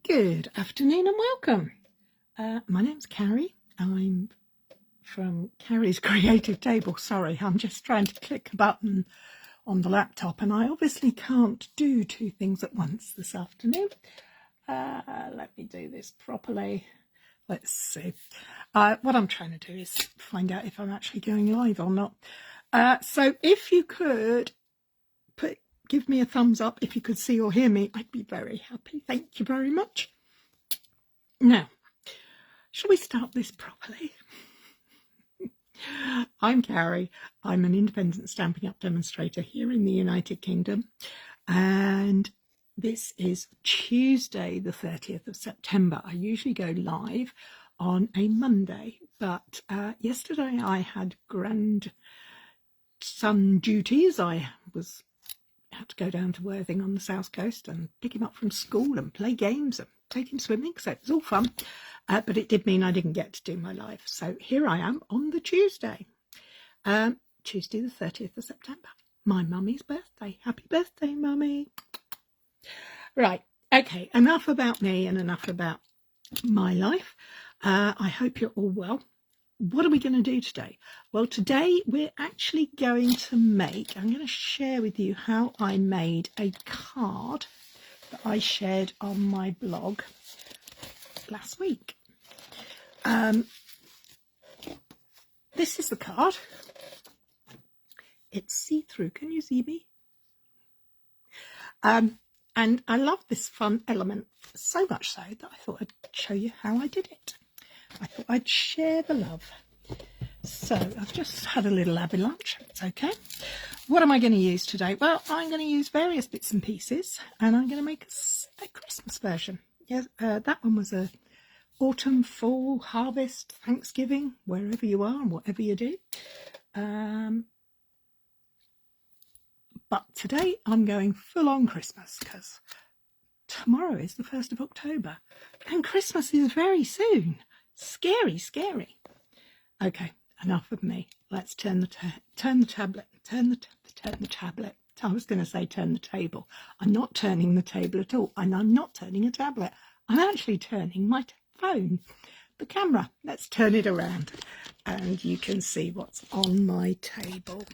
Good afternoon and welcome. My name's Cary. I'm from Cary's Creative Table. Sorry, I'm just trying to click a button on the laptop and I obviously can't do two things at once this afternoon. Let me do this properly. Let's see. What I'm trying to do is find out if I'm actually going live or not. So if you could give me a thumbs up if you could see or hear me, I'd be very happy. Thank you very much. Now, shall we start this properly? I'm Cary. I'm an independent Stampin' Up! Demonstrator here in the United Kingdom. And this is Tuesday, the 30th of September. I usually go live on a Monday, but yesterday I had grandson duties. I had to go down to Worthing on the south coast and pick him up from school and play games and take him swimming, so it was all fun, but it did mean I didn't get to do my live. So here I am on the Tuesday, Tuesday the 30th of September, my mummy's birthday. Happy birthday, mummy. Right, okay, enough about me and enough about my life. I hope you're all well. What are we going to do today? Well, today we're actually going to I'm going to share with you how I made a card that I shared on my blog last week. This is the card. It's see-through. Can you see me? And I love this fun element so much so that I thought I'd show you how I did it. I thought I'd share the love. So I've just had a little avalanche. It's okay. What am I going to use today? Well, I'm going to use various bits and pieces, and I'm going to make a Christmas version. Yes, that one was a autumn, fall, harvest, Thanksgiving, wherever you are and whatever you do. But today I'm going full on Christmas because tomorrow is the 1st of October and Christmas is very soon. Scary, scary. Okay, enough of me. Let's turn the tablet. I was going to say turn the table. I'm not turning the table at all, and I'm not turning a tablet. I'm actually turning my phone, the camera. Let's turn it around, and you can see what's on my table.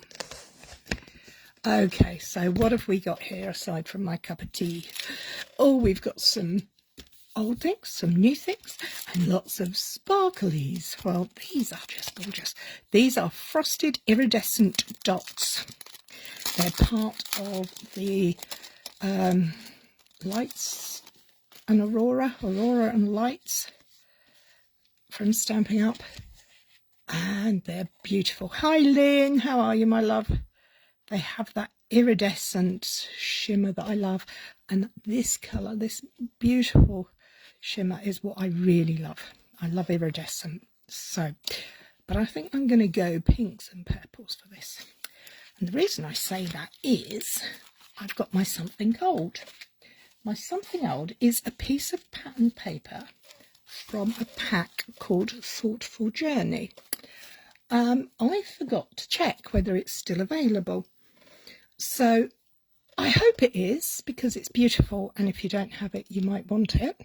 Okay, so what have we got here aside from my cup of tea? Oh, we've got some old things, some new things, and lots of sparklies. Well, these are just gorgeous. These are frosted iridescent dots. They're part of the lights and aurora and lights from Stampin' Up, and they're beautiful. Hi Lynn, how are you, my love? They have that iridescent shimmer that I love, and this colour, this beautiful shimmer, is what I really love. I love iridescent. So, but I think I'm going to go pinks and purples for this. And the reason I say that is I've got my something old. My something old is a piece of pattern paper from a pack called Thoughtful Journey. I forgot to check whether it's still available. So I hope it is, because it's beautiful, and if you don't have it, you might want it.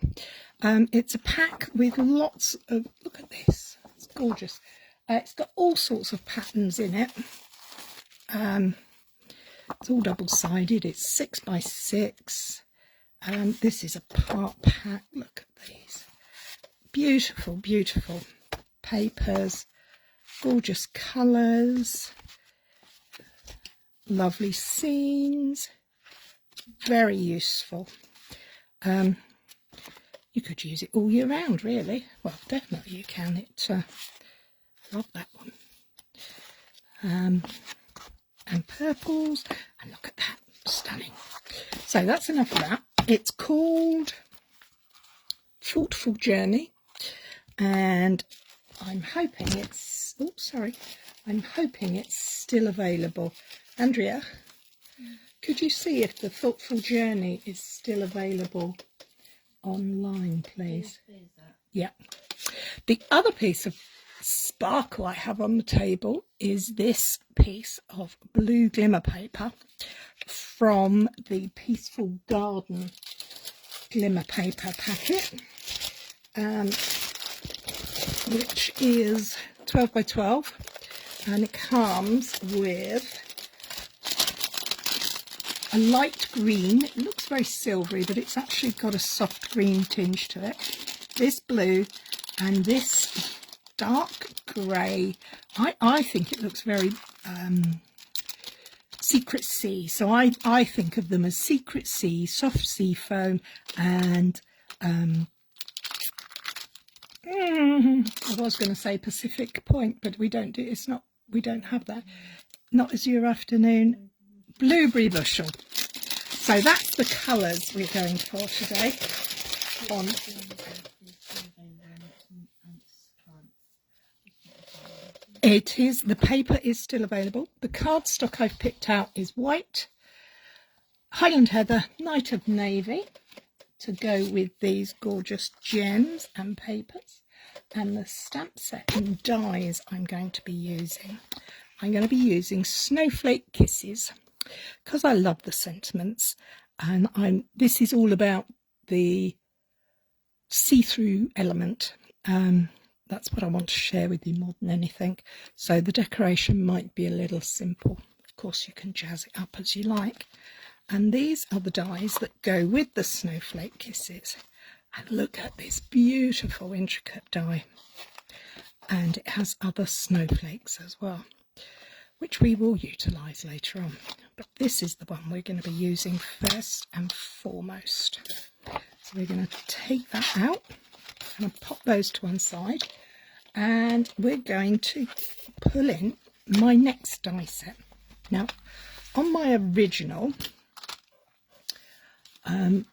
It's a pack with lots of, look at this, it's gorgeous. It's got all sorts of patterns in it. It's all double-sided, it's 6 by 6. This is a part pack, look at these. Beautiful, beautiful papers, gorgeous colours, lovely scenes. Very useful. You could use it all year round, really. Well, definitely you can. I love that one. And purples, and look at that, stunning. So that's enough of that. It's called Thoughtful Journey, and I'm hoping it's, oh sorry, I'm hoping it's still available. Andrea, could you see if the Thoughtful Journey is still available online, please? Yeah. The other piece of sparkle I have on the table is this piece of blue glimmer paper from the Peaceful Garden glimmer paper packet, which is 12 by 12, and it comes with a light green. It looks very silvery, but it's actually got a soft green tinge to it. This blue and this dark grey. I think it looks very Secret Sea. So I think of them as Secret Sea, soft sea foam, and I was going to say Pacific Point, but we don't do. It's not. We don't have that. Not Azure Afternoon. Blueberry Bushel. So that's the colours we're going for today. It is, the paper is still available. The cardstock I've picked out is white, Highland Heather, Night of Navy, to go with these gorgeous gems and papers. And the stamp set and dies I'm going to be using. I'm going to be using Snowflake Kisses because I love the sentiments, and this is all about the see-through element. That's what I want to share with you more than anything. So the decoration might be a little simple. Of course, you can jazz it up as you like. And these are the dies that go with the Snowflake Kisses. And look at this beautiful, intricate die. And it has other snowflakes as well, which we will utilise later on. But this is the one we're going to be using first and foremost. So we're going to take that out and pop those to one side, and we're going to pull in my next die set. Now, on my original, I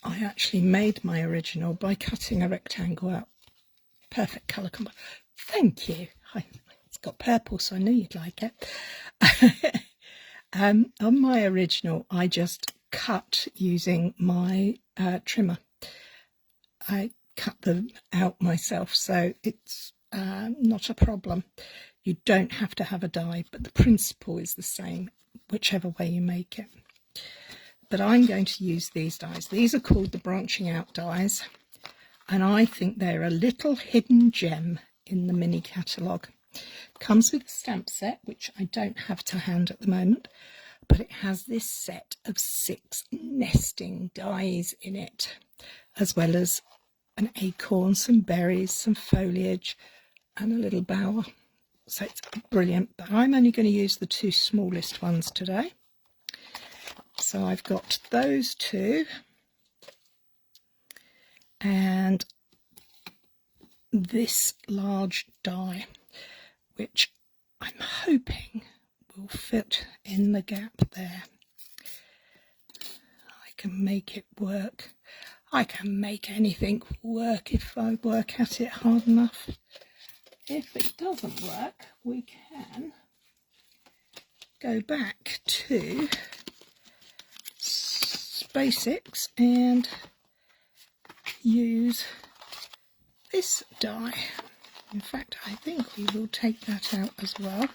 actually made my original by cutting a rectangle out. Perfect colour combo. Thank you. It's got purple, so I knew you'd like it. On my original, I just cut using my trimmer. I cut them out myself, so it's not a problem. You don't have to have a die, but the principle is the same, whichever way you make it. But I'm going to use these dies. These are called the branching out dies, and I think they're a little hidden gem in the mini catalogue. Comes with a stamp set, which I don't have to hand at the moment, but it has this set of 6 nesting dies in it, as well as an acorn, some berries, some foliage, and a little bower. So it's brilliant, but I'm only going to use the 2 smallest ones today. So I've got those 2, and this large die, which I'm hoping will fit in the gap there. I can make it work. I can make anything work if I work at it hard enough. If it doesn't work, we can go back to basics and use this die. In fact, I think we will take that out as well.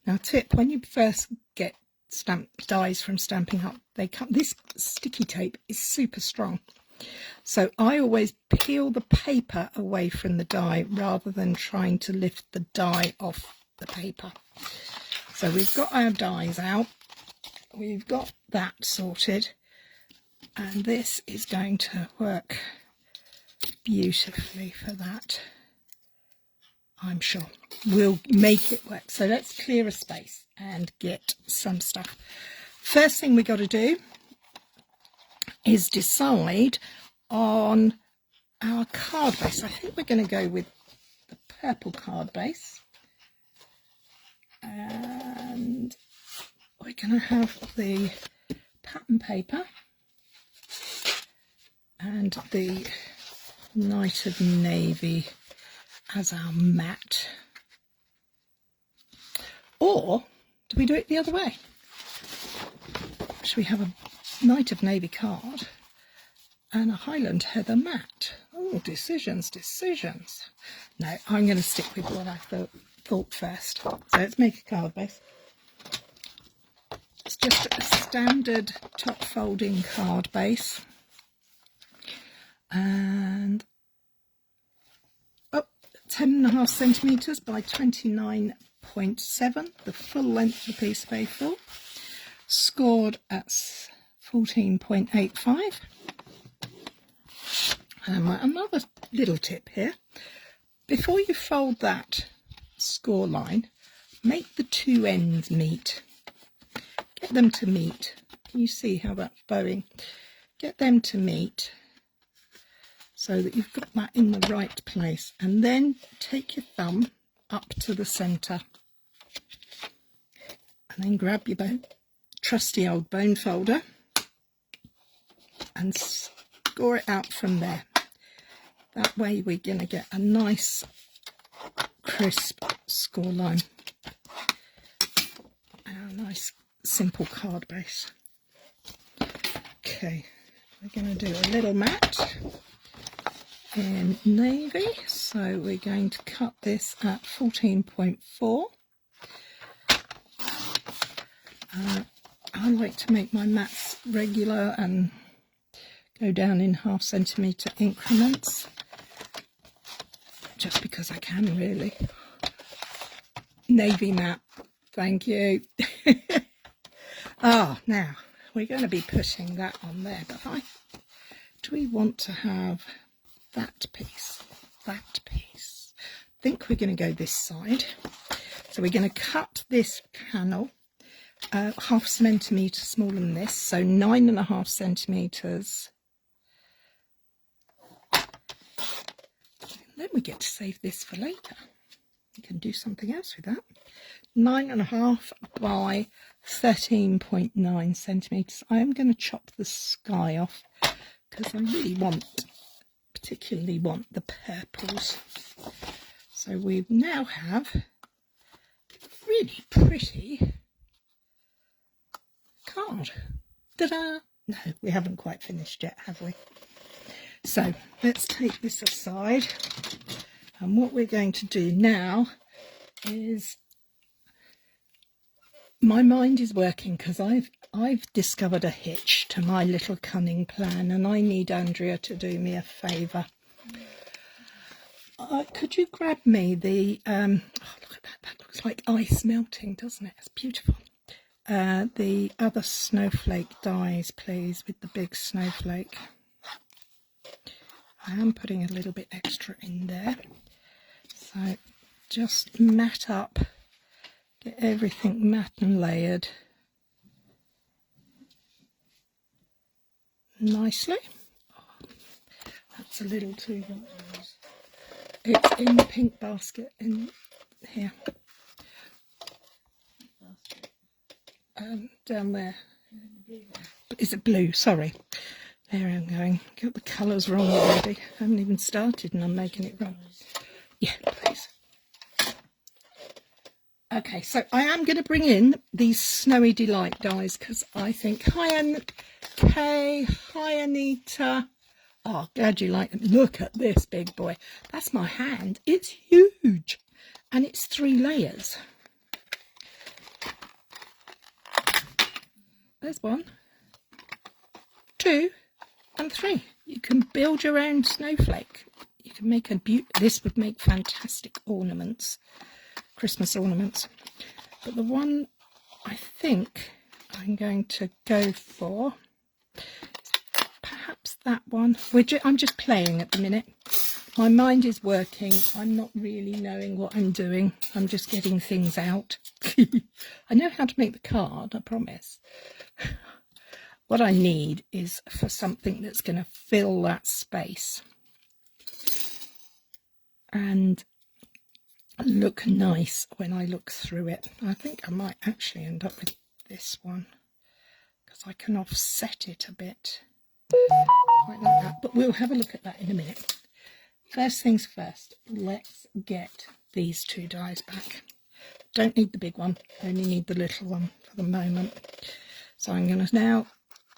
Now, tip, when you first get stamp dies from Stampin' Up, they come, this sticky tape is super strong, so I always peel the paper away from the die rather than trying to lift the die off the paper. So we've got our dies out, we've got that sorted, and this is going to work beautifully for that. I'm sure we'll make it work. So let's clear a space and get some stuff. First thing we got to do is decide on our card base. I think we're going to go with the purple card base, and we're going to have the pattern paper and the Night of Navy as our mat. Or do we do it the other way? Should we have a Night of Navy card and a Highland Heather mat? Oh, decisions. No, I'm going to stick with what I thought first. So let's make a card base. It's just a standard top folding card base. and 10.5 centimetres by 29.7, the full length of the piece of A4, scored at 14.85. Another little tip here, before you fold that score line, make the two ends meet. Get them to meet. Can you see how that's bowing? Get them to meet so that you've got that in the right place, and then take your thumb up to the centre and then grab your trusty old bone folder and score it out from there. That way we're going to get a nice crisp score line and a nice simple card base. Okay, we're going to do a little mat in navy, so we're going to cut this at 14.4. I like to make my mats regular and go down in 0.5 centimetre increments, just because I can, really. Navy mat, thank you. Now we're going to be putting that on there, but do we want to have that piece? I think we're going to go this side. So we're going to cut this panel 0.5 centimetre smaller than this, so 9.5 centimetres. Then we get to save this for later. We can do something else with that. 9.5 by 13.9 centimetres. I am going to chop the sky off because I really particularly want the purples. So we now have really pretty card. Ta-da! No, we haven't quite finished yet, have we? So let's take this aside, and what we're going to do now is, my mind is working because I've discovered a hitch to my little cunning plan, and I need Andrea to do me a favour. Could you grab me the oh, look at that, that looks like ice melting, doesn't it? It's beautiful. The other snowflake dies, please, with the big snowflake. I am putting a little bit extra in there, so just mat up, get everything matte and layered nicely. Oh, that's a little too much. It's in the pink basket in here, down there. Is it blue? Sorry. There I'm going. Got the colours wrong already. I haven't even started and I'm making it wrong. Yeah, please. Okay, so I am going to bring in these Snowy Delight dies because I think, hi Kay, hi Anita. Oh, glad you like them. Look at this big boy. That's my hand. It's huge. And it's 3 layers. There's 1, 2, and 3. You can build your own snowflake. You can make this would make fantastic ornaments, Christmas ornaments. But the one I think I'm going to go for is perhaps that one. I'm just playing at the minute. My mind is working. I'm not really knowing what I'm doing. I'm just getting things out. I know how to make the card, I promise. What I need is for something that's going to fill that space and look nice when I look through it. I think I might actually end up with this one because I can offset it a bit, quite like that. But we'll have a look at that in a minute. First things first, let's get these 2 dies back. Don't need the big one, only need the little one for the moment. So I'm going to now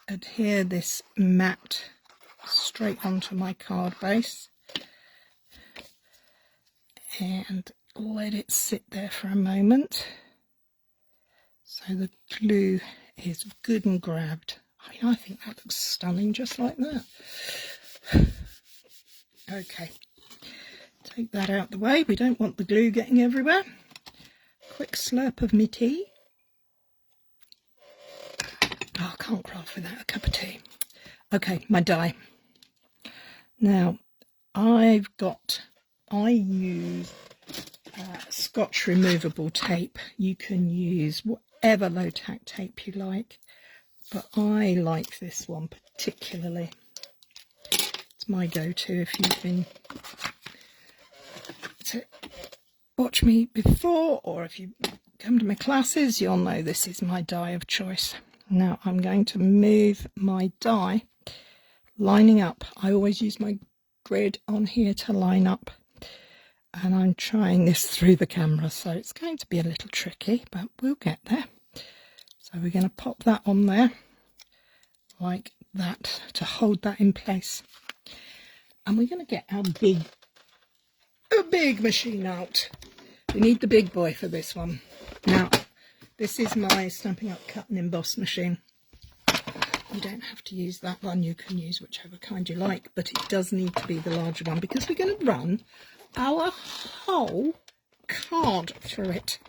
adhere this mat straight onto my card base and let it sit there for a moment so the glue is good and grabbed. I mean, I think that looks stunning just like that. Okay, take that out the way. We don't want the glue getting everywhere. Quick slurp of me tea. Oh, I can't craft without a cup of tea. Okay, my die. Now, I use Scotch removable tape. You can use whatever low tack tape you like, but I like this one particularly. It's my go-to. If you've been to watch me before, or if you come to my classes, you'll know this is my die of choice. Now I'm going to move my die lining up. I always use my grid on here to line up, and I'm trying this through the camera, so it's going to be a little tricky, but we'll get there. So we're going to pop that on there like that to hold that in place, and we're going to get our big machine out. We need the big boy for this one. Now this is my Stampin' Up! Cut and Emboss machine. You don't have to use that one, you can use whichever kind you like, but it does need to be the larger one because we're going to run our whole card through it.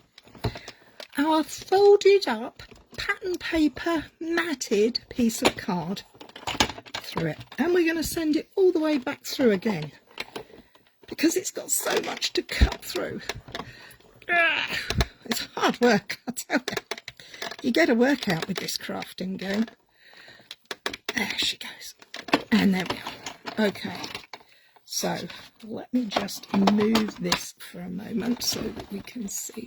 Our folded up pattern paper matted piece of card through it, and we're going to send it all the way back through again because it's got so much to cut through. It's hard work, I tell you. You get a workout with this crafting game. There she goes. And there we are. Okay, so let me just move this for a moment so that we can see.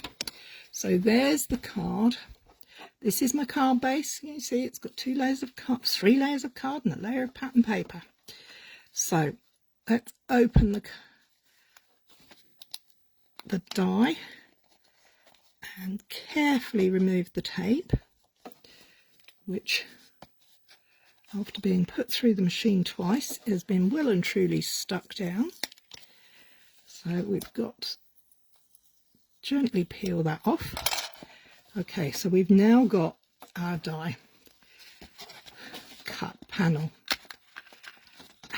So there's the card. This is my card base. You see it's got 2 layers of card, 3 layers of card and a layer of pattern paper. So let's open the die and carefully remove the tape, which after being put through the machine twice has been well and truly stuck down. So we've got, gently peel that off. Okay, so we've now got our die cut panel,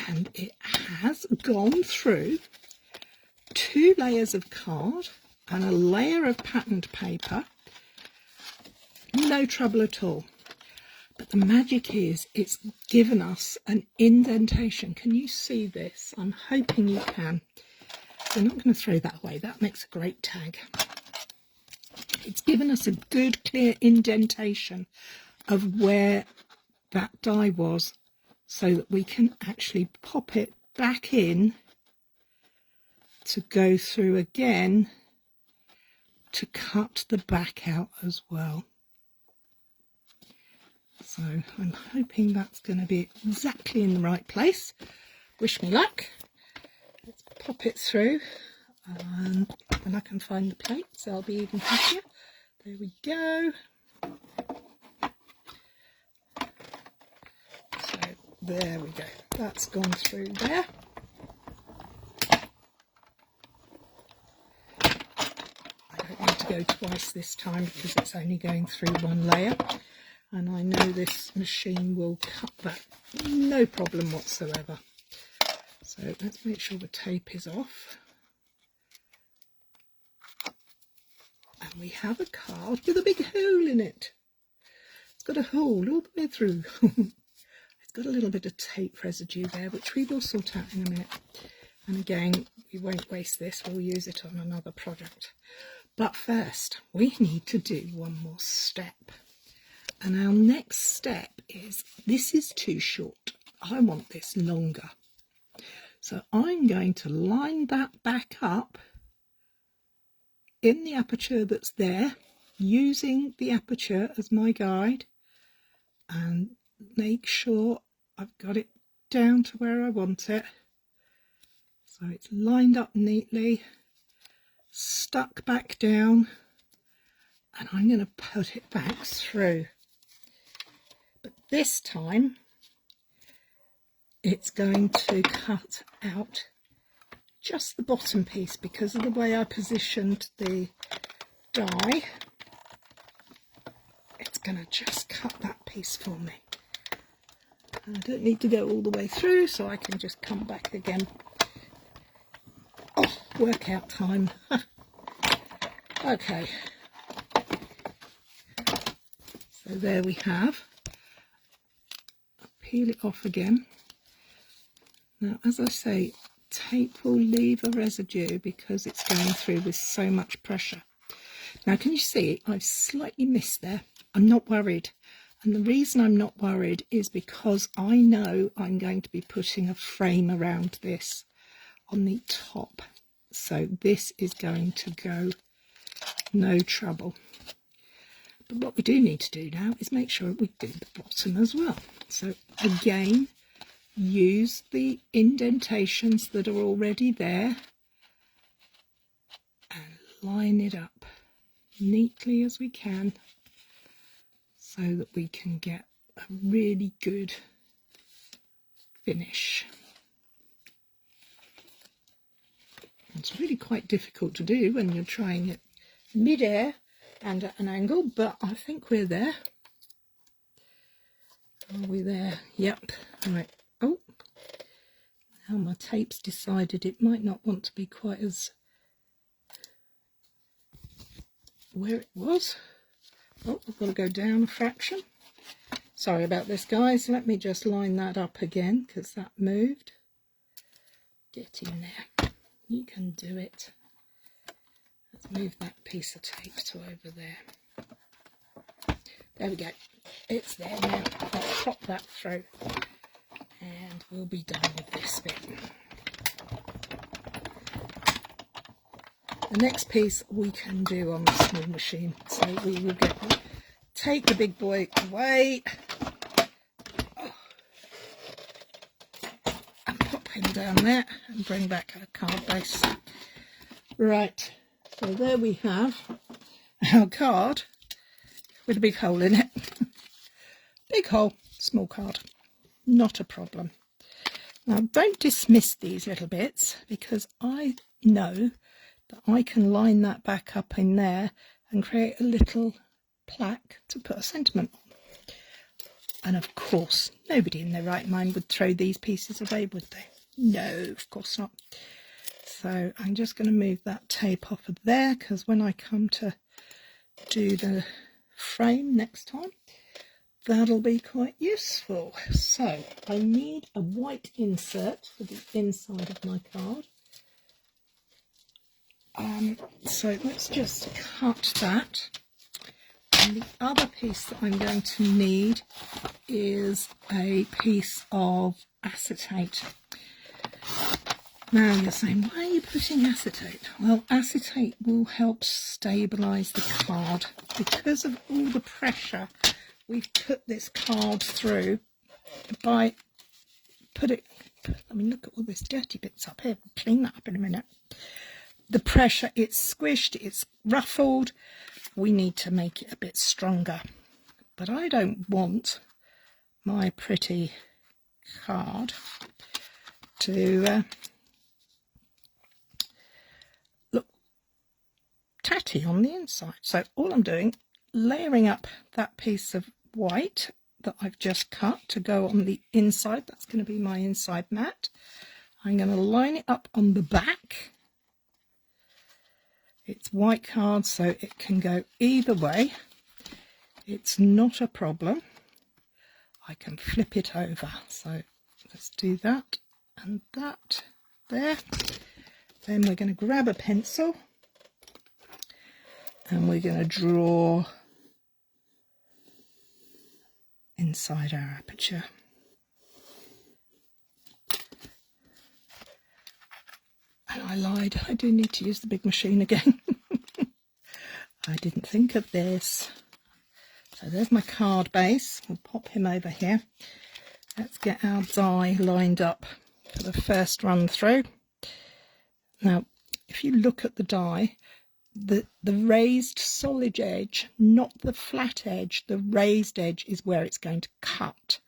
and it has gone through 2 layers of card and a layer of patterned paper. No trouble at all. But the magic is it's given us an indentation. Can you see this? I'm hoping you can. We're not going to throw that away. That makes a great tag. It's given us a good clear indentation of where that die was, so that we can actually pop it back in to go through again to cut the back out as well. So I'm hoping that's going to be exactly in the right place. Wish me luck. Let's pop it through, and when I can find the plates I'll be even happier. There we go. So there we go. That's gone through there. I don't need to go twice this time because it's only going through 1 layer. And I know this machine will cut that, no problem whatsoever. So let's make sure the tape is off. And we have a card with a big hole in it. It's got a hole all the way through. It's got a little bit of tape residue there, which we will sort out in a minute. And again, we won't waste this, we'll use it on another project. But first, we need to do one more step. And our next step is, this is too short. I want this longer. So I'm going to line that back up in the aperture that's there, using the aperture as my guide, and make sure I've got it down to where I want it. So it's lined up neatly, stuck back down, and I'm going to put it back through. But this time it's going to cut out just the bottom piece because of the way I positioned the die. It's going to just cut that piece for me. I don't need to go all the way through, so I can just come back again workout time. Okay, so there we have. I'll peel it off again. Now, as I say, tape will leave a residue because it's going through with so much pressure. Now, can you see I've slightly missed there? I'm not worried. And the reason I'm not worried is because I know I'm going to be putting a frame around this on the top. So this is going to go no trouble. But what we do need to do now is make sure we do the bottom as well. So again, use the indentations that are already there and line it up neatly as we can so that we can get a really good finish. It's really quite difficult to do when you're trying it mid-air and at an angle, but I think we're there. Are we there? Yep. Right. Oh, now my tape's decided it might not want to be quite as where it was. Oh, I've got to go down a fraction. Sorry about this, guys. Let me just line that up again because that moved. Get in there. You can do it. Let's move that piece of tape to over there. There we go. It's there now. Let's pop that through and we'll be done with this bit. The next piece we can do on the small machine. So we will take the big boy away and pop him down there and bring back our card base. Right, so there we have our card with a big hole in it. Big hole, small card, not a problem. Now don't dismiss these little bits because I know that I can line that back up in there and create a little plaque to put a sentiment on. And of course, nobody in their right mind would throw these pieces away, would they? No, of course not. So I'm just going to move that tape off of there because when I come to do the frame next time, that'll be quite useful. So I need a white insert for the inside of my card. So let's just cut that. And the other piece that I'm going to need is a piece of acetate. Now you're saying, why are you putting acetate? Well, acetate will help stabilise the card because of all the pressure we've put this card through by I mean, look at all these dirty bits up here. We'll clean that up in a minute. The pressure, it's squished, it's ruffled. We need to make it a bit stronger. But I don't want my pretty card to look tatty on the inside. So all I'm doing, layering up that piece of white that I've just cut to go on the inside. That's going to be my inside mat. I'm going to line it up on the back. It's white card, so it can go either way. It's not a problem. I can flip it over. So let's do that and that there. Then we're going to grab a pencil and we're going to draw inside our aperture. And I lied, I do need to use the big machine again. I didn't think of this. So there's my card base. We'll pop him over here. Let's get our die lined up for the first run through. Now, if you look at the die, the raised solid edge, not the flat edge, the raised edge is where it's going to cut.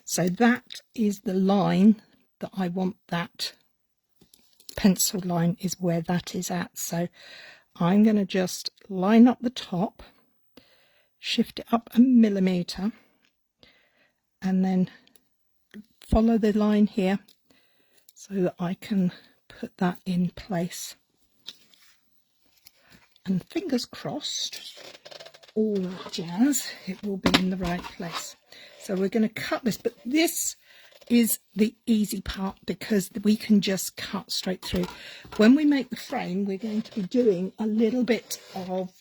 So that is the line that I want, that pencil line is where that is at. So I'm going to just line up the top, shift it up 1 millimeter, and then follow the line here so that I can put that in place and fingers crossed, all that jazz, it will be in the right place. So we're going to cut this, but this is the easy part because we can just cut straight through. When we make the frame, we're going to be doing a little bit of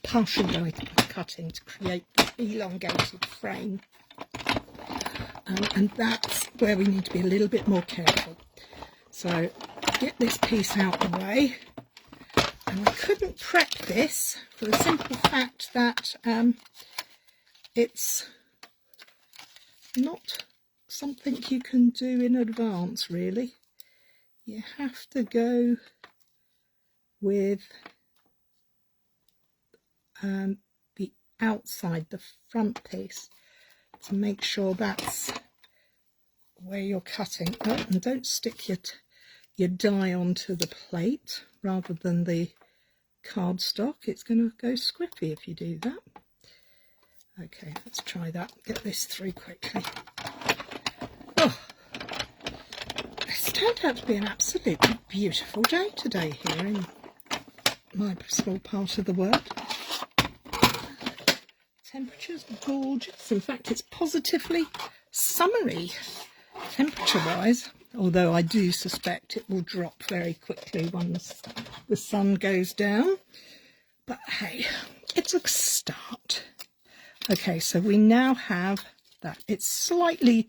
partial cutting to create the elongated frame, and that's where we need to be a little bit more careful. So get this piece out of the way, and I couldn't prep this for the simple fact that it's not something you can do in advance, really. You have to go with the outside, the front piece, to make sure that's where you're cutting. Oh, and don't stick your die onto the plate rather than the cardstock. It's going to go squiffy if you do that. Okay, let's try that. Get this through quickly. Oh, it's turned out to be an absolutely beautiful day today here in my small part of the world. Temperature's gorgeous. In fact, it's positively summery temperature-wise, although I do suspect it will drop very quickly once the sun goes down. But hey, it's a start. Okay, so we now have that. It's slightly,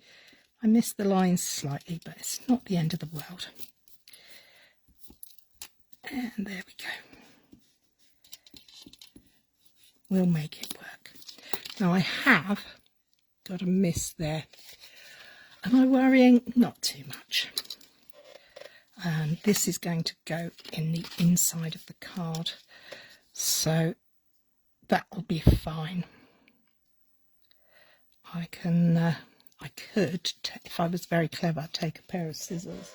I missed the lines slightly, but it's not the end of the world. And there we go. We'll make it work. Now I have got a miss there. Am I worrying? Not too much. And this is going to go in the inside of the card, so that will be fine. I could, if I was very clever, take a pair of scissors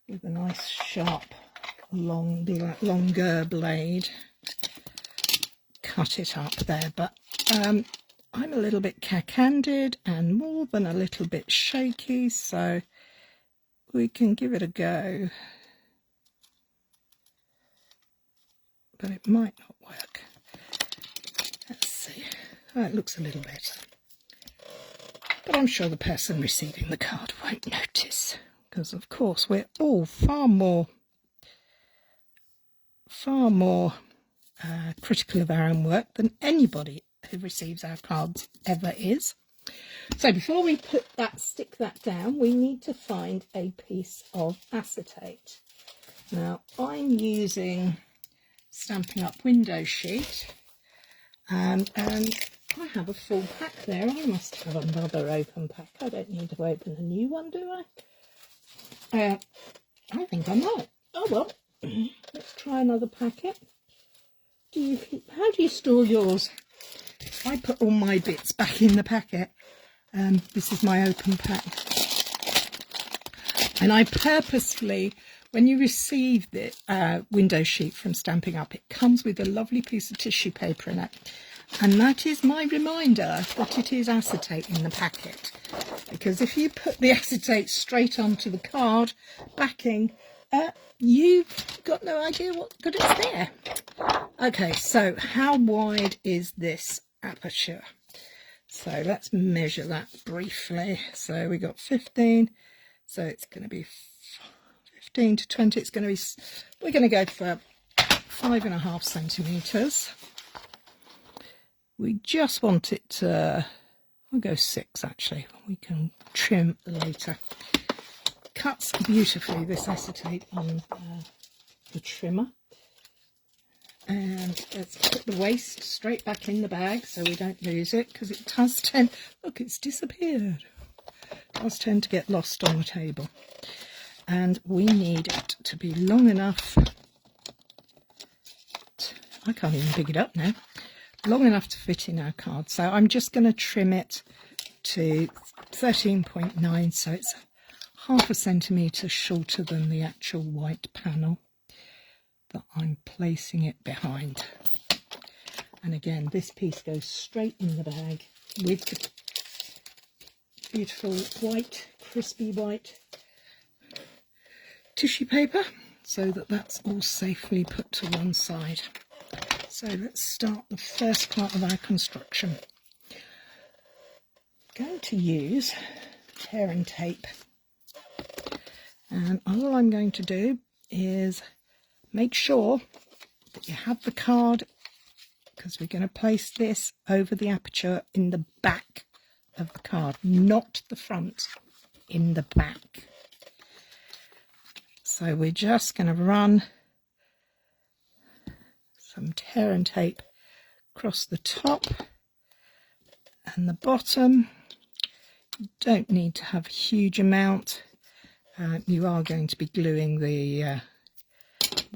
with a nice sharp, longer blade, cut it up there, but I'm a little bit cack-handed and more than a little bit shaky, so we can give it a go, but it might not work. Let's see. Oh, it looks a little better. But I'm sure the person receiving the card won't notice, because of course we're all far more critical of our own work than anybody who receives our cards ever is. So before we stick that down, we need to find a piece of acetate. Now I'm using Stampin' Up! Window sheet, and I have a full pack there. I must have another open pack. I don't need to open a new one, do I? I think I might. Oh well, let's try another packet. How do you store yours? I put all my bits back in the packet. This is my open pack. And I purposefully, when you receive the window sheet from Stampin' Up, it comes with a lovely piece of tissue paper in it. And that is my reminder that it is acetate in the packet. Because if you put the acetate straight onto the card backing, you've got no idea what good it's there. Okay, so how wide is this aperture? So let's measure that briefly. So we got 15, so it's going to be 15 to 20. It's going to be, we're going to go for 5.5 centimetres. We just want it to, we'll go 6 actually. We can trim later. Cuts beautifully, this acetate on the trimmer. And let's put the waste straight back in the bag so we don't lose it, because it does tend, look, it's disappeared. It does tend to get lost on the table. And we need it to be long enough, I can't even pick it up now, long enough to fit in our card. So I'm just going to trim it to 13.9, so it's 0.5 centimetre shorter than the actual white panel that I'm placing it behind. And again, this piece goes straight in the bag with the beautiful white, crispy white tissue paper. so that that's all safely put to one side. So let's start the first part of our construction. I'm going to use tear and tape, and all I'm going to do is make sure that you have the card, because we're going to place this over the aperture in the back of the card, not the front, in the back. So we're just going to run some tear and tape across the top and the bottom. You don't need to have a huge amount. You are going to be gluing the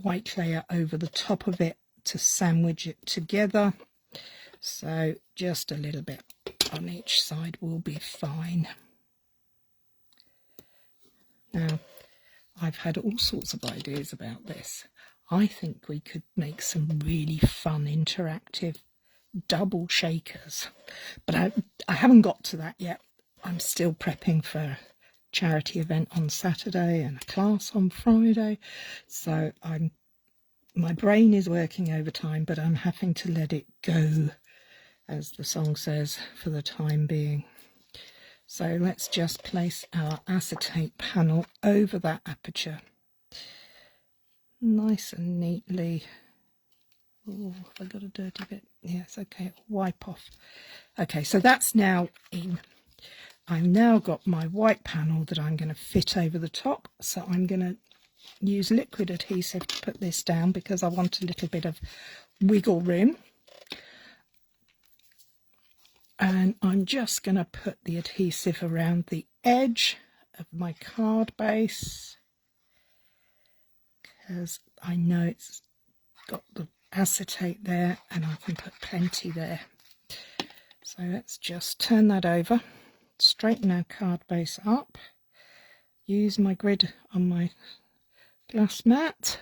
white layer over the top of it to sandwich it together, so just a little bit on each side will be fine. Now, I've had all sorts of ideas about this. I think we could make some really fun interactive double shakers, but I haven't got to that yet. I'm still prepping for a charity event on Saturday and a class on Friday, so my brain is working overtime, but I'm having to let it go, as the song says, for the time being. So let's just place our acetate panel over that aperture, nice and neatly. Oh, have I got a dirty bit? Yes, okay, wipe off. Okay, so that's now in. I've now got my white panel that I'm going to fit over the top, so I'm going to use liquid adhesive to put this down because I want a little bit of wiggle room. And I'm just going to put the adhesive around the edge of my card base, because I know it's got the acetate there and I can put plenty there. So let's just turn that over, straighten our card base up, use my grid on my glass mat.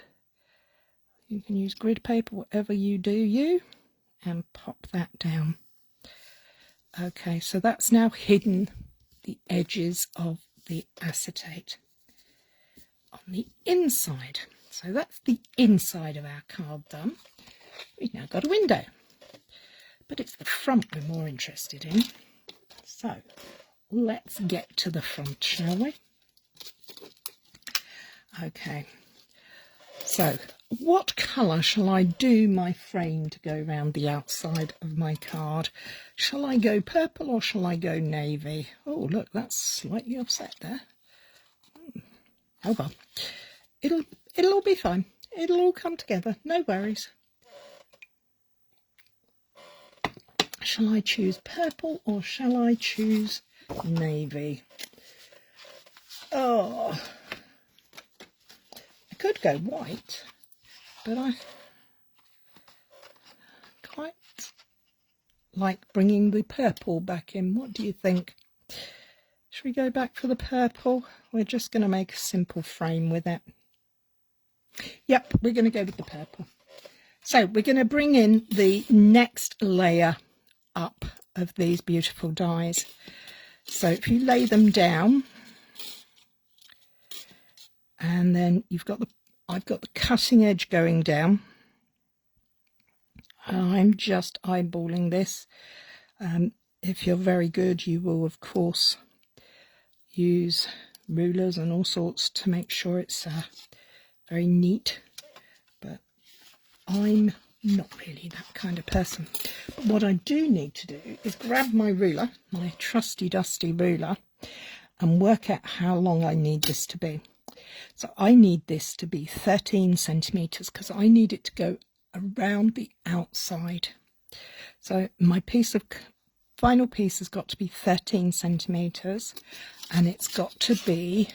You can use grid paper, whatever you do, and pop that down. Okay, so that's now hidden the edges of the acetate on the inside. So that's the inside of our card done. We've now got a window, but it's the front we're more interested in. So let's get to the front, shall we? Okay, so what colour shall I do my frame to go round the outside of my card? Shall I go purple or shall I go navy? Oh, look, that's slightly offset there. Oh well, it'll all be fine. It'll all come together, no worries. Shall I choose purple or shall I choose navy? Oh, I could go white, but I quite like bringing the purple back in. What do you think? Should we go back for the purple? We're just going to make a simple frame with it. Yep, we're going to go with the purple. So we're going to bring in the next layer up of these beautiful dies. So if you lay them down, and then I've got the cutting edge going down. I'm just eyeballing this. If you're very good, you will of course use rulers and all sorts to make sure it's very neat, but I'm not really that kind of person. But what I do need to do is grab my ruler, my trusty dusty ruler, and work out how long I need this to be. So I need this to be 13 centimetres because I need it to go around the outside. So my final piece has got to be 13 centimetres, and it's got to be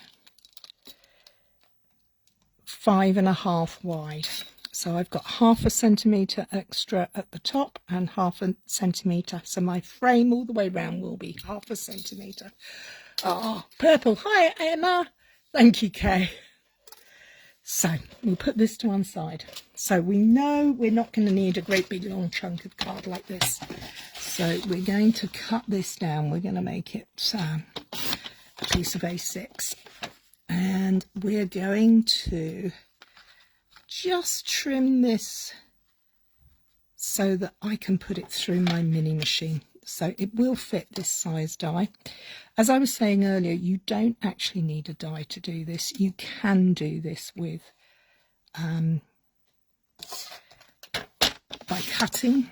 5.5 wide. So I've got 0.5 centimetre extra at the top and 0.5 centimetre. So my frame all the way around will be 0.5 centimetre. Oh, purple. Hi, Emma. Thank you, Kay. So we'll put this to one side. So we know we're not going to need a great big long chunk of card like this. So we're going to cut this down. We're going to make it a piece of A6. And we're going to just trim this so that I can put it through my mini machine. So it will fit this size die. As I was saying earlier, you don't actually need a die to do this. You can do this with by cutting,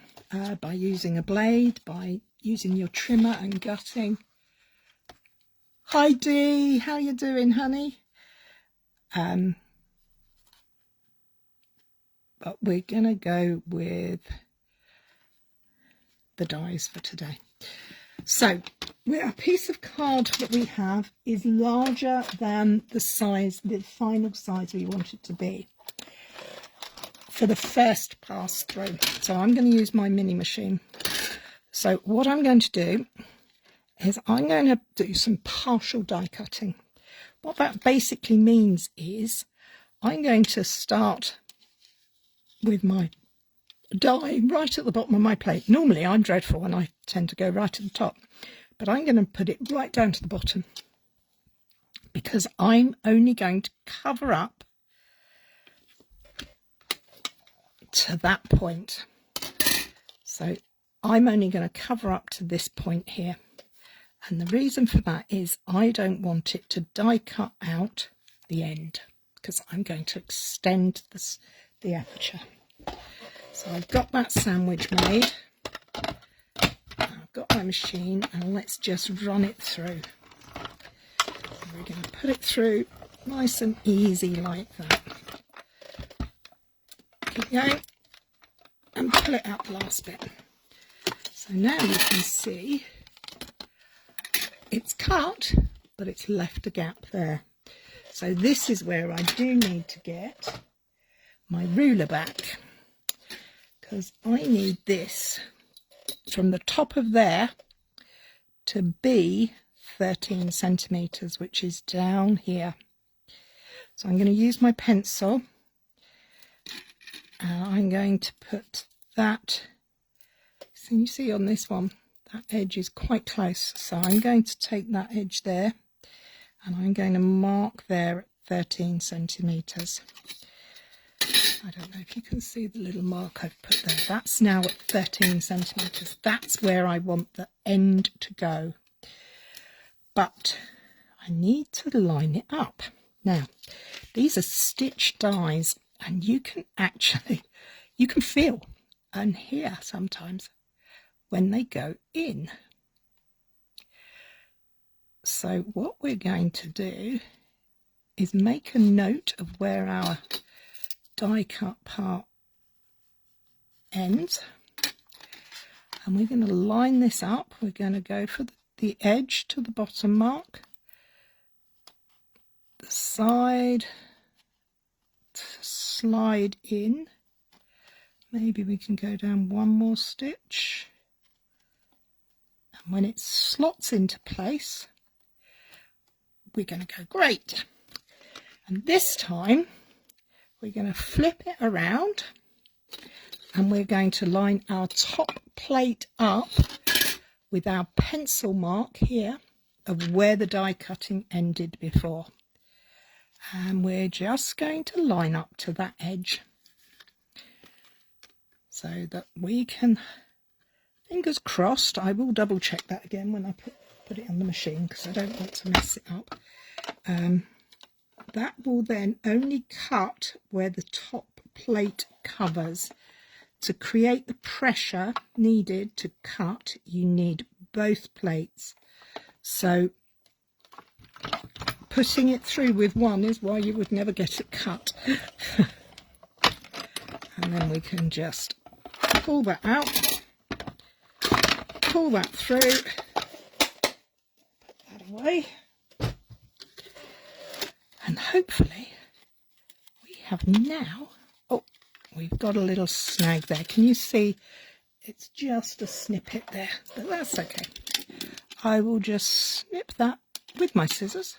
by using a blade, by using your trimmer and gutting. Hi Dee, how you doing, honey? But we're gonna go with the dies for today. So a piece of card that we have is larger than the size, the final size we want it to be for the first pass through. So I'm going to use my mini machine. So what I'm going to do is I'm going to do some partial die cutting. What that basically means is I'm going to start with my die right at the bottom of my plate. Normally I'm dreadful and I tend to go right at the top, but I'm going to put it right down to the bottom because I'm only going to cover up to that point. So I'm only going to cover up to this point here, and the reason for that is I don't want it to die cut out the end because I'm going to extend the aperture. So I've got that sandwich made, I've got my machine, and let's just run it through. We're going to put it through nice and easy like that. Keep going and pull it out the last bit. So now you can see it's cut, but it's left a gap there. So this is where I do need to get my ruler back, because I need this from the top of there to be 13 centimetres, which is down here. So I'm going to use my pencil and I'm going to put that, so you see on this one, that edge is quite close. So I'm going to take that edge there and I'm going to mark there at 13 centimetres. I don't know if you can see the little mark I've put there. That's now at 13 centimetres. That's where I want the end to go. But I need to line it up. Now, these are stitch dies, and you can feel and hear sometimes when they go in. So what we're going to do is make a note of where our die cut part ends, and we're going to line this up. We're going to go for the edge to the bottom mark, the side to slide in. Maybe we can go down one more stitch, and when it slots into place we're going to go great. And this time we're going to flip it around and we're going to line our top plate up with our pencil mark here of where the die cutting ended before. And we're just going to line up to that edge so that we can, fingers crossed, I will double check that again when I put it on the machine because I don't want to mess it up. That will then only cut where the top plate covers. To create the pressure needed to cut, you need both plates. So putting it through with one is why you would never get it cut. And then we can just pull that out, pull that through, put that away. And hopefully we have now, oh, we've got a little snag there. Can you see? It's just a snippet there, but that's okay. I will just snip that with my scissors.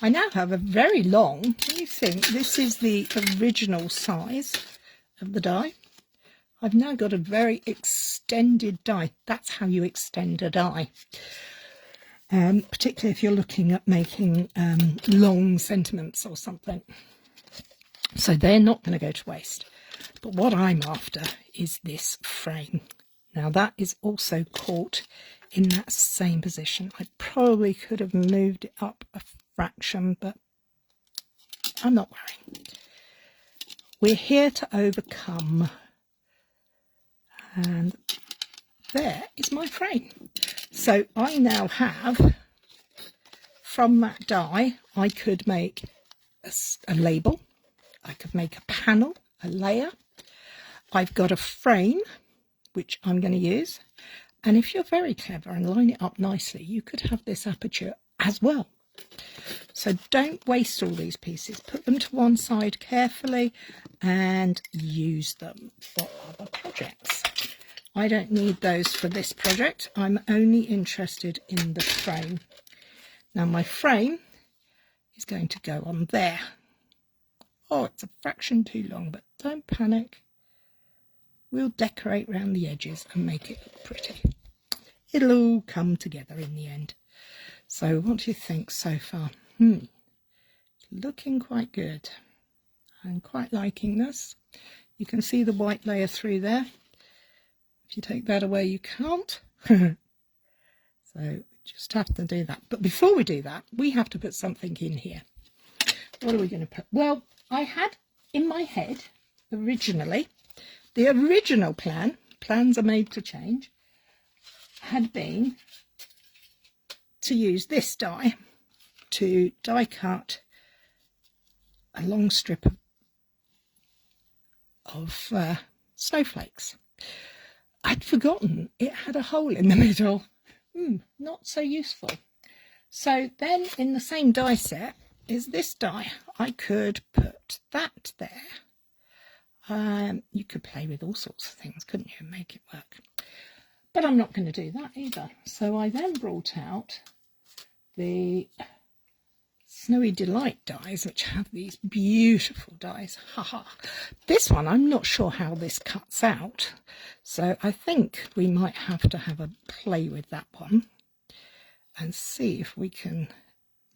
I now have a very long, can you think, this is the original size of the die. I've now got a very extended die. That's how you extend a die. Particularly if you're looking at making long sentiments or something. So they're not going to go to waste. But what I'm after is this frame. Now that is also caught in that same position. I probably could have moved it up a fraction, but I'm not worrying. We're here to overcome. And there is my frame. So I now have, from that die, I could make a label. I could make a panel, a layer. I've got a frame, which I'm going to use. And if you're very clever and line it up nicely, you could have this aperture as well. So don't waste all these pieces. Put them to one side carefully and use them for other projects. I don't need those for this project. I'm only interested in the frame. Now my frame is going to go on there. Oh, it's a fraction too long, but don't panic. We'll decorate around the edges and make it look pretty. It'll all come together in the end. So what do you think so far? Looking quite good. I'm quite liking this. You can see the white layer through there. If you take that away, you can't. So we just have to do that. But before we do that, we have to put something in here. What are we going to put? Well, I had in my head originally, the original plan, plans are made to change, had been to use this die to die cut a long strip of snowflakes. I'd forgotten it had a hole in the middle. Not so useful. So then in the same die set is this die. I could put that there. You could play with all sorts of things, couldn't you, and make it work. But I'm not going to do that either. So I then brought out the Snowy Delight dies, which have these beautiful dies. This one, I'm not sure how this cuts out. So I think we might have to have a play with that one and see if we can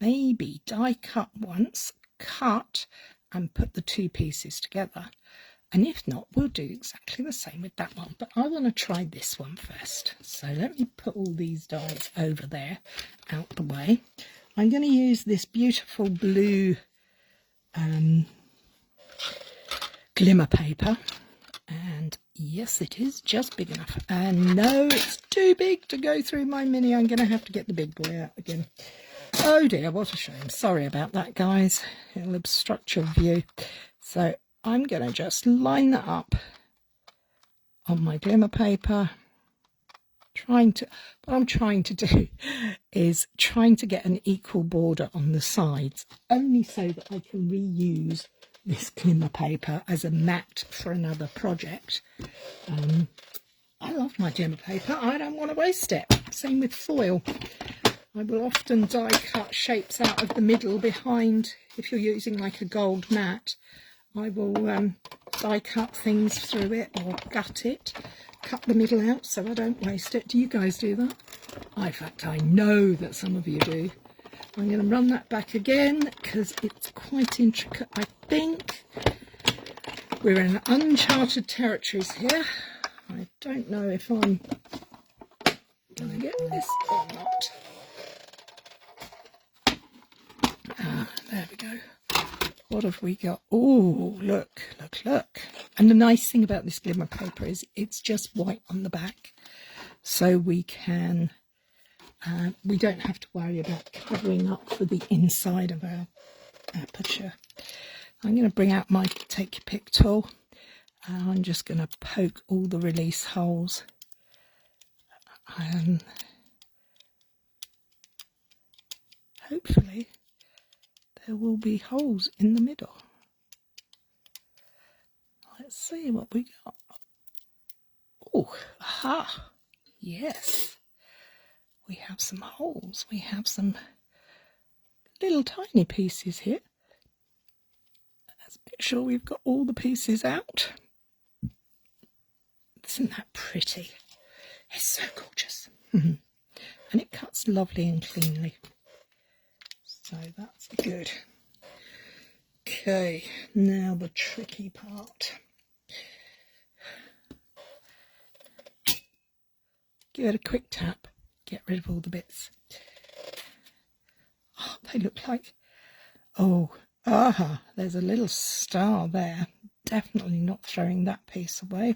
maybe die cut once, cut and put the two pieces together. And if not, we'll do exactly the same with that one. But I want to try this one first. So let me put all these dies over there, out the way. I'm going to use this beautiful blue glimmer paper. And yes, it is just big enough. And no, it's too big to go through my mini. I'm going to have to get the big boy out again. Oh dear, what a shame. Sorry about that, guys. It'll obstruct your view. So I'm going to just line that up on my glimmer paper. What I'm trying to do is trying to get an equal border on the sides, only so that I can reuse this glimmer paper as a mat for another project. I love my glimmer paper. I don't want to waste it. Same with foil. I will often die cut shapes out of the middle behind. If you're using like a gold mat, I will die cut things through it or gut it, cut the middle out so I don't waste it. Do you guys do that? In fact, I know that some of you do. I'm going to run that back again because it's quite intricate. I think we're in uncharted territories here. I don't know if I'm going to get this or not. There we go. What have we got? Oh, look. And the nice thing about this glimmer paper is it's just white on the back. So we can, we don't have to worry about covering up for the inside of our aperture. I'm going to bring out my take your pick tool. I'm just going to poke all the release holes. Hopefully there will be holes in the middle. Let's see what we got. Oh, aha! Yes, we have some holes. We have some little tiny pieces here. Let's make sure we've got all the pieces out. Isn't that pretty? It's so gorgeous. And it cuts lovely and cleanly. So that's good. Okay, now the tricky part. Give it a quick tap, get rid of all the bits. Oh, they look like, there's a little star there. Definitely not throwing that piece away.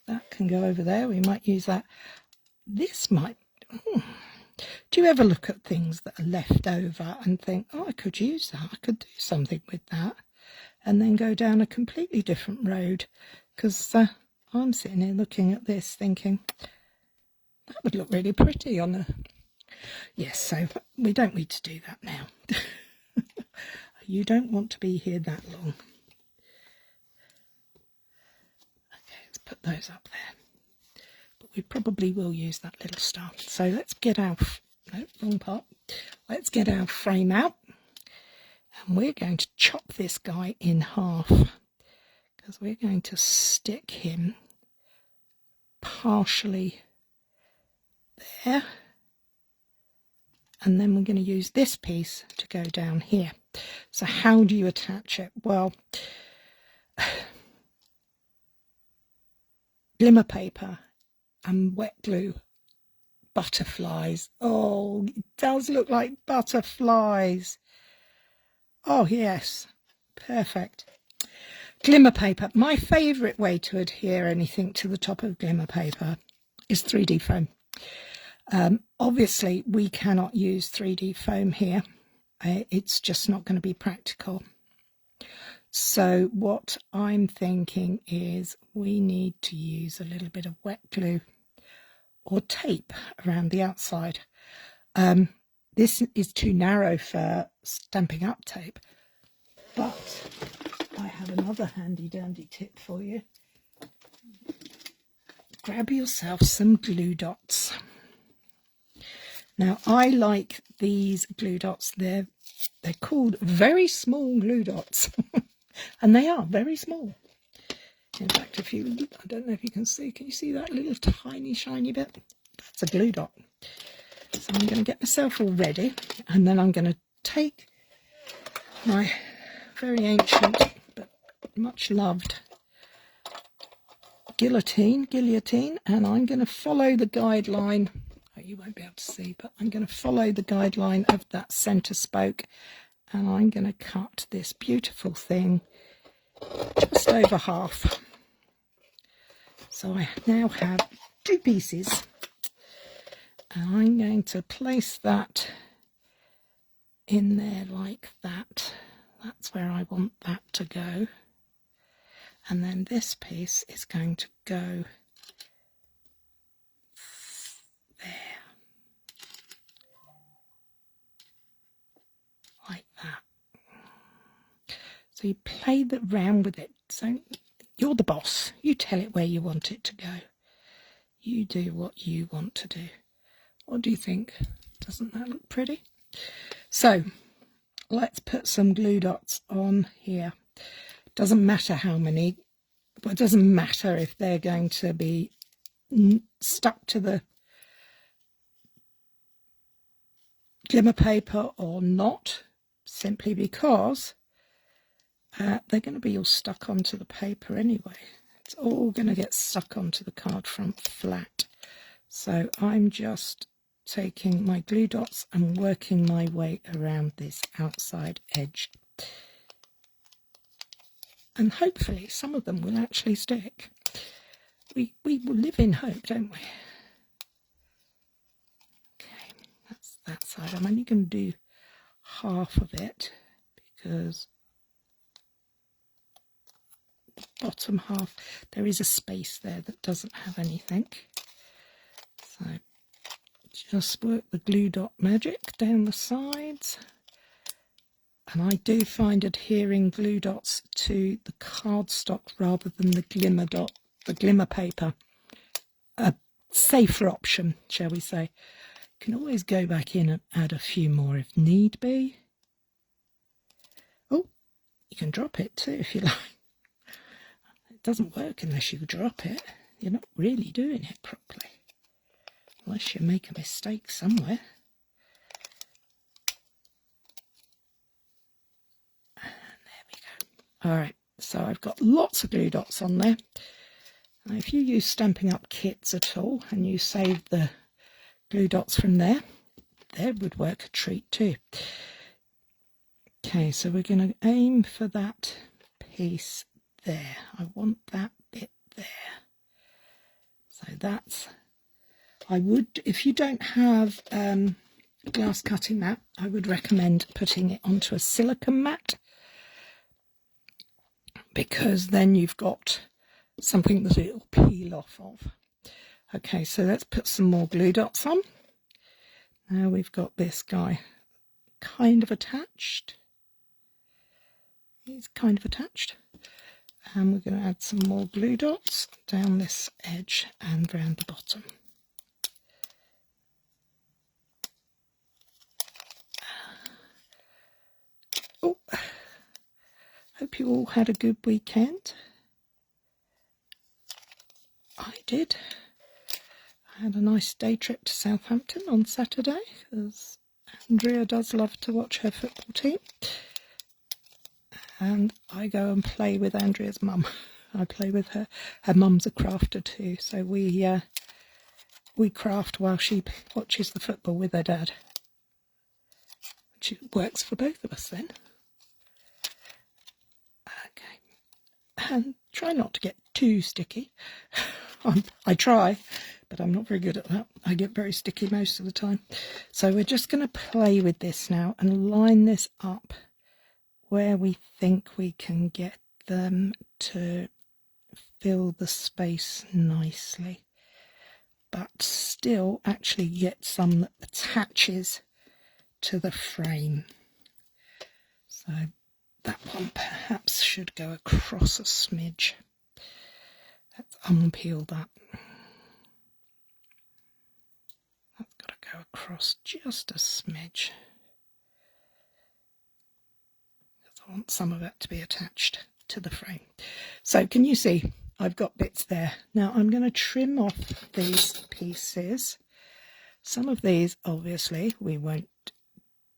That can go over there, we might use that. This might, do you ever look at things that are left over and think, oh, I could use that, I could do something with that, and then go down a completely different road? Because I'm sitting here looking at this thinking, that would look really pretty on a... Yes, so we don't need to do that now. You don't want to be here that long. Okay, let's put those up there. But we probably will use that little star. So let's get our... No, wrong part. Let's get our frame out. And we're going to chop this guy in half. Because we're going to stick him partially there. And then we're going to use this piece to go down here. So how do you attach it? Well, glimmer paper and wet glue, butterflies. Oh, it does look like butterflies. Oh yes, perfect. Glimmer paper. My favourite way to adhere anything to the top of glimmer paper is 3D foam. Obviously, we cannot use 3D foam here. It's just not going to be practical. So what I'm thinking is we need to use a little bit of wet glue or tape around the outside. This is too narrow for Stampin' Up tape, but I have another handy dandy tip for you. Grab yourself some glue dots. Now, I like these glue dots. They're called very small glue dots, and they are very small. In fact, if you, I don't know if you can you see that little tiny shiny bit? That's a glue dot. So I'm going to get myself all ready, and then I'm going to take my very ancient but much loved guillotine, and I'm going to follow the guideline. Oh, you won't be able to see, but I'm going to follow the guideline of that centre spoke, and I'm going to cut this beautiful thing just over half. So I now have two pieces, and I'm going to place that in there like that. That's where I want that to go. And then this piece is going to go there, like that. So you play around with it. So you're the boss. You tell it where you want it to go. You do what you want to do. What do you think? Doesn't that look pretty? So let's put some glue dots on here. Doesn't matter how many, but it doesn't matter if they're going to be stuck to the glimmer paper or not, simply because they're going to be all stuck onto the paper anyway. It's all going to get stuck onto the card front flat. So I'm just taking my glue dots and working my way around this outside edge. And hopefully some of them will actually stick. We will live in hope, don't we? Okay, that's that side. I'm only going to do half of it because the bottom half, there is a space there that doesn't have anything. So just work the glue dot magic down the sides. And I do find adhering glue dots to the cardstock rather than the glimmer paper, a safer option, shall we say. You can always go back in and add a few more if need be. Oh, you can drop it too if you like. It doesn't work unless you drop it. You're not really doing it properly, unless you make a mistake somewhere. All right, so I've got lots of glue dots on there. Now, if you use Stampin' Up kits at all and you save the glue dots from there, they would work a treat too. Okay, so we're going to aim for that piece there. I want that bit there. So that's, I would, if you don't have a glass cutting mat, I would recommend putting it onto a silicone mat, because then you've got something that it'll peel off of. Okay, so let's put some more glue dots on. Now we've got this guy kind of attached. He's kind of attached. And we're going to add some more glue dots down this edge and round the bottom. Oh, hope you all had a good weekend. I did. I had a nice day trip to Southampton on Saturday, because Andrea does love to watch her football team. And I go and play with Andrea's mum. I play with her. Her mum's a crafter too, so we craft while she watches the football with her dad. Which works for both of us then. Okay. And try not to get too sticky. I try, but I'm not very good at that. I get very sticky most of the time. So we're just going to play with this now and line this up where we think we can get them to fill the space nicely, but still actually get some that attaches to the frame. So that one perhaps should go across a smidge. Let's unpeel that. That's got to go across just a smidge. I want some of it to be attached to the frame. So can you see I've got bits there. Now I'm going to trim off these pieces. Some of these obviously we won't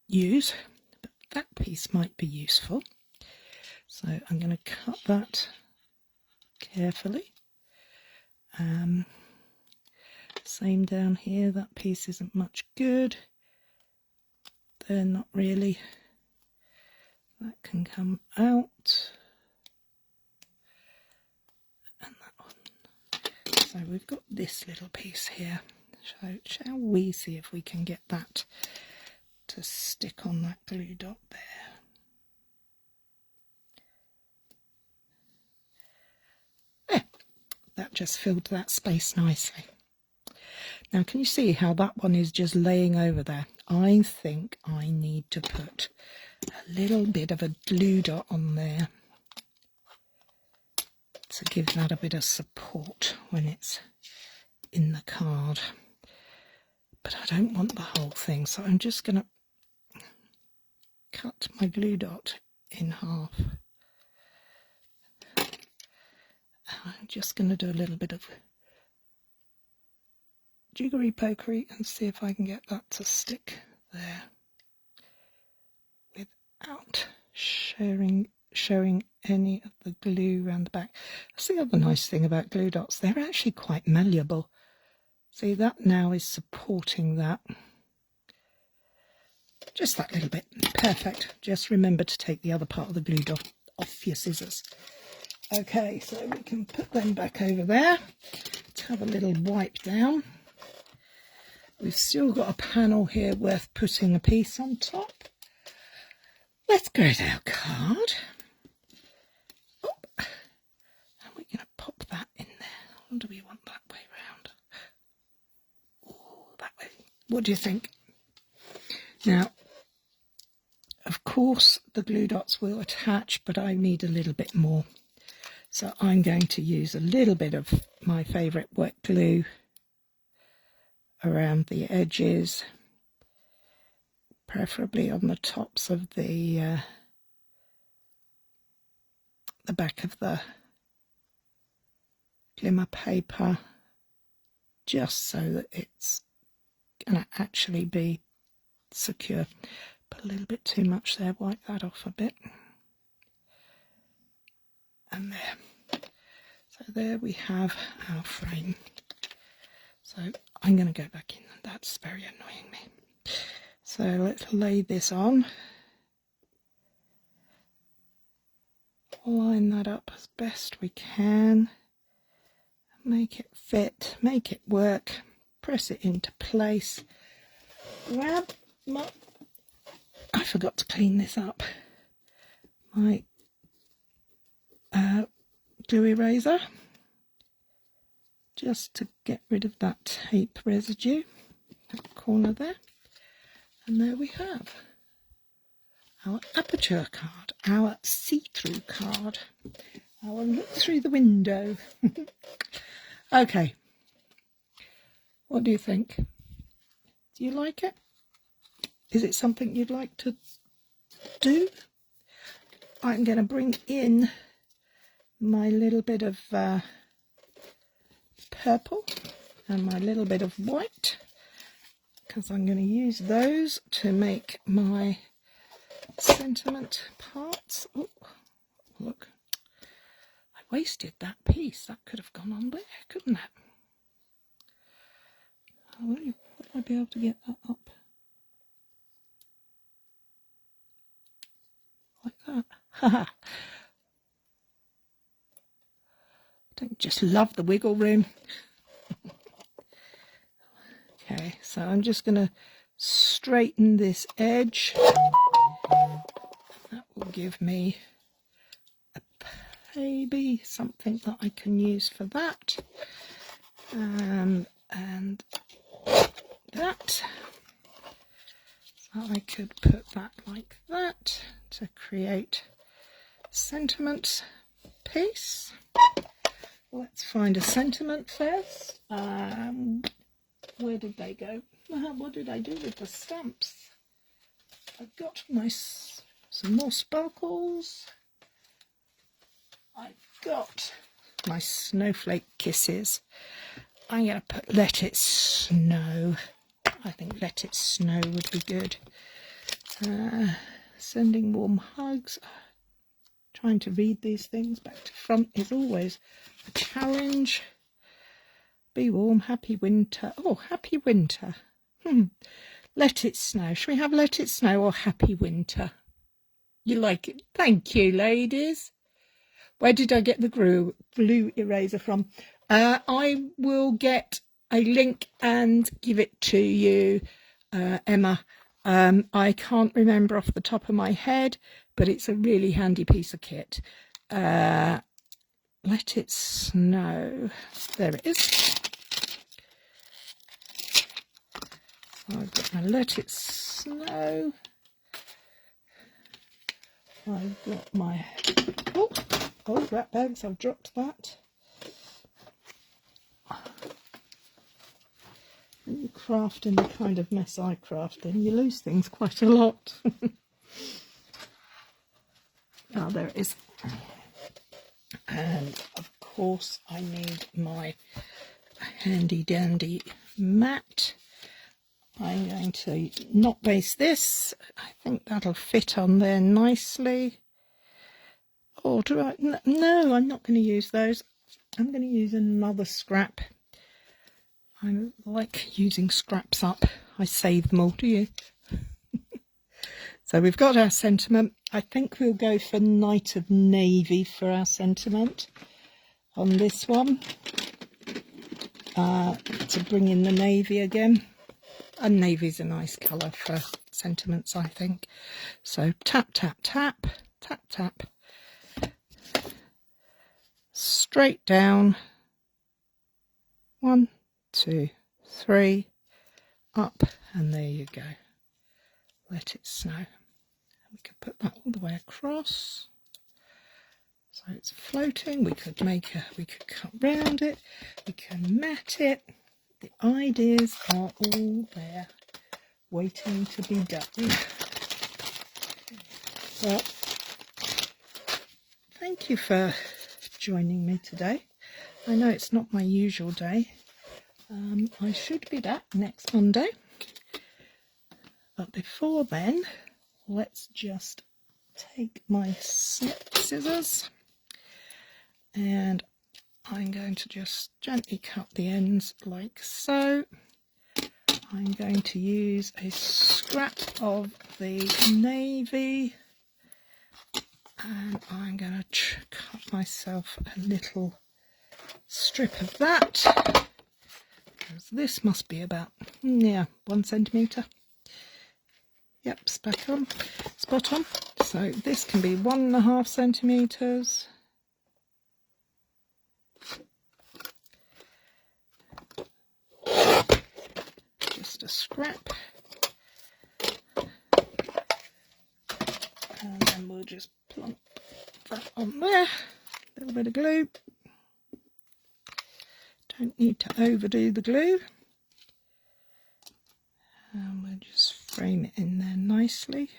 use, but that piece might be useful. So I'm going to cut that carefully. Same down here, that piece isn't much good. They're not really. That can come out. And that one. So we've got this little piece here. So shall we see if we can get that to stick on that glue dot there. There. That just filled that space nicely. Now can you see how that one is just laying over there? I think I need to put a little bit of a glue dot on there to give that a bit of support when it's in the card. But I don't want the whole thing, so I'm just going to cut my glue dot in half. I'm just going to do a little bit of jiggery pokery and see if I can get that to stick there without showing any of the glue around the back. That's the other nice thing about glue dots, they're actually quite malleable. See, that now is supporting that. Just that little bit. Perfect. Just remember to take the other part of the glue dot off your scissors. Okay, so we can put them back over there. Let's have a little wipe down. We've still got a panel here worth putting a piece on top. Let's grade our card. Oh, and we're going to pop that in there. Or do we want that way round? Oh, that way. What do you think? Now, of course, the glue dots will attach, but I need a little bit more. So I'm going to use a little bit of my favourite wet glue around the edges, preferably on the tops of the back of the glimmer paper, just so that it's going to actually be secure. Put a little bit too much there, wipe that off a bit. and there. So there we have our frame. So I'm going to go back in. That's very annoying me. So let's lay this on. Line that up as best we can. Make it fit, make it work. Press it into place. Grab my... I forgot to clean this up. My glue eraser. Just to get rid of that tape residue. That corner there. And there we have our aperture card, our see-through card, our look through the window. Okay, what do you think? Do you like it? Is it something you'd like to do? I'm going to bring in my little bit of purple and my little bit of white, because I'm going to use those to make my sentiment parts. Oh, look, I wasted that piece. That could have gone on there, couldn't it? Would I be able to get that up? Like that. Haha. Don't just love the wiggle room. Okay, so I'm just going to straighten this edge. That will give me maybe something that I can use for that. And that. So I could put that like that to create sentiment piece. Let's find a sentiment first. Where did they go? What did I do with the stamps? I've got some more sparkles. I've got my snowflake kisses. I'm going to put Let It Snow. I think Let It Snow would be good. Sending warm hugs. Trying to read these things back to front is always a challenge. Be warm, happy winter. Oh, happy winter. Let It Snow. Should we have Let It Snow or Happy Winter? You like it? Thank you, ladies. Where did I get the glue eraser from? I will get a link and give it to you, Emma. I can't remember off the top of my head, but it's a really handy piece of kit. Let It Snow. There it is. I've got my Let It Snow. I've got my... Oh, rat bags, I've dropped that. When you craft in the kind of mess I craft in, you lose things quite a lot. Oh, there it is. And of course I need my handy dandy mat. I'm going to not base this. I think that'll fit on there nicely. Or do I? No, I'm not going to use those. I'm going to use another scrap. I like using scraps up. I save them all, do you? So we've got our sentiment. I think we'll go for Night of Navy for our sentiment on this one. To bring in the navy again. And navy's a nice colour for sentiments, I think. So tap, tap, tap, tap, tap. Straight down. 1, 2, 3. Up. And there you go. Let It Snow. We could put that all the way across. So it's floating. We could cut round it. We can mat it. The ideas are all there, waiting to be done. Well, thank you for joining me today. I know it's not my usual day. I should be back next Monday. But before then, let's just take my snip scissors and I'm going to just gently cut the ends like so. I'm going to use a scrap of the navy, and I'm going to cut myself a little strip of that, because this must be about 1 centimetre. Yep, spot on. So this can be 1.5 centimetres. Just a scrap. And then we'll just plonk that on there. A little bit of glue. Don't need to overdo the glue. And we'll just frame it in there nicely.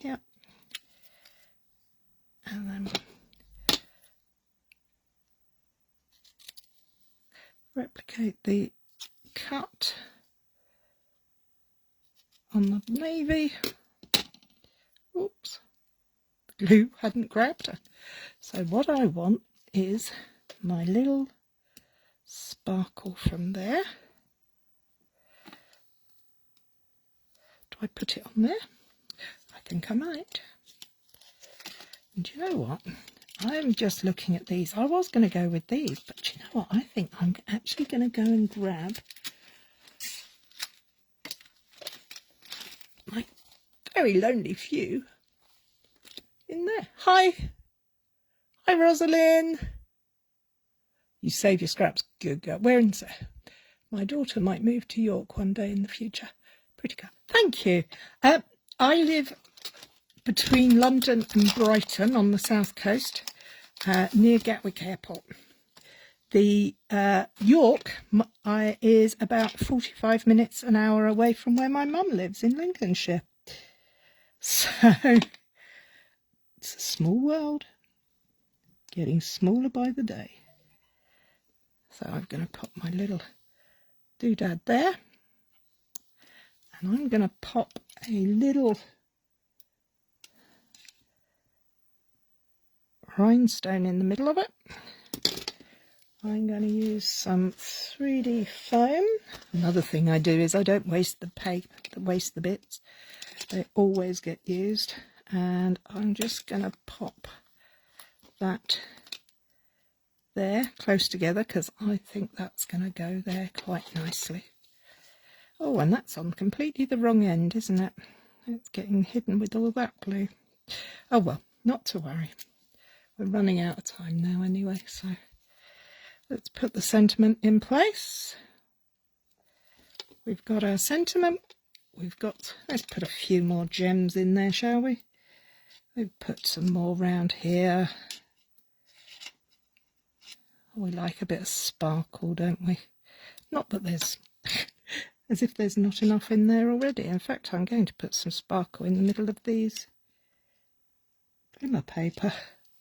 Yep. And then replicate the cut on the navy. Oops, the glue hadn't grabbed her. So what I want is my little sparkle from there. Do I put it on there? I think I might. And you know what? I'm just looking at these. I was going to go with these, but you know what? I think I'm actually going to go and grab my very lonely few in there. Hi Rosalind. You save your scraps. Good girl. Where in there? My daughter might move to York one day in the future. Pretty girl. Thank you. I live between London and Brighton on the south coast, near Gatwick Airport. The York is about 45 minutes, an hour away from where my mum lives in Lincolnshire. So it's a small world, getting smaller by the day. So I'm going to put my little doodad there, and I'm going to pop a little rhinestone in the middle of it. I'm going to use some 3D foam. Another thing I do is I don't waste the paper, waste the bits. They always get used. And I'm just going to pop that there close together, because I think that's going to go there quite nicely. Oh, and that's on completely the wrong end, isn't it? It's getting hidden with all that glue. Oh well, not to worry. We're running out of time now anyway, so let's put the sentiment in place. We've got our sentiment. Let's put a few more gems in there, shall we? We've put some more round here. We like a bit of sparkle, don't we? Not that there's, as if there's not enough in there already. In fact, I'm going to put some sparkle in the middle of these glimmer paper,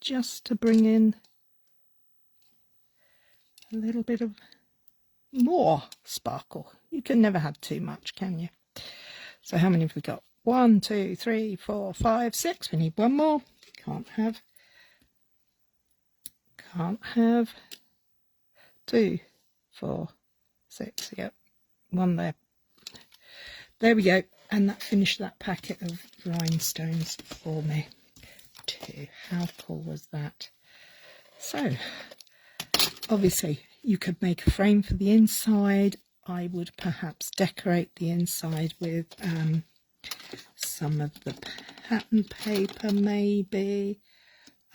just to bring in a little bit of more sparkle. You can never have too much, can you? So how many have we got? 1, 2, 3, 4, 5, 6. We need one more. Can't have 2, 4, 6. Yep, one there. There we go. And that finished that packet of rhinestones for me too. How cool was that? So obviously you could make a frame for the inside. I would perhaps decorate the inside with some of the pattern paper, maybe.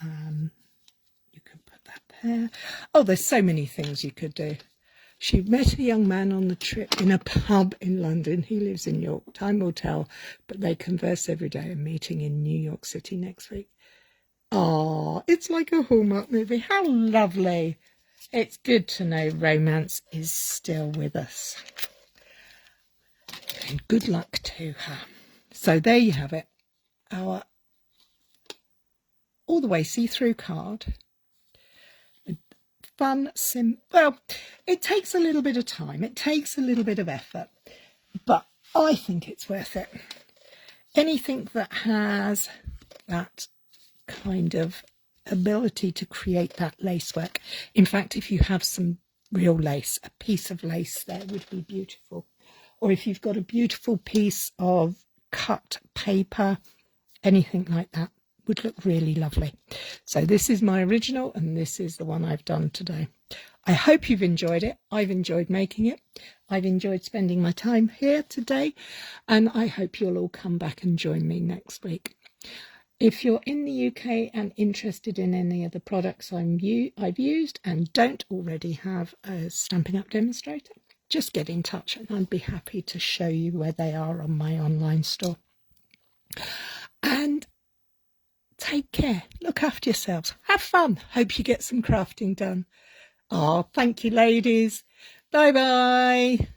You could put that there. Oh, there's so many things you could do. She met a young man on the trip in a pub in London. He lives in York. Time will tell, but they converse every day. A meeting in New York City next week. Oh, it's like a Hallmark movie. How lovely. It's good to know romance is still with us. And good luck to her. So there you have it. Our all the way see-through card. Fun, well, it takes a little bit of time. It takes a little bit of effort. But I think it's worth it. Anything that has that kind of ability to create that lace work. In fact, if you have some real lace, a piece of lace there would be beautiful. Or if you've got a beautiful piece of cut paper, anything like that would look really lovely. So this is my original, and this is the one I've done today. I hope you've enjoyed it. I've enjoyed making it. I've enjoyed spending my time here today, and I hope you'll all come back and join me next week. If you're in the UK and interested in any of the products I've used and don't already have a Stampin' Up! Demonstrator, just get in touch and I'd be happy to show you where they are on my online store. And take care. Look after yourselves. Have fun. Hope you get some crafting done. Oh, thank you, ladies. Bye-bye.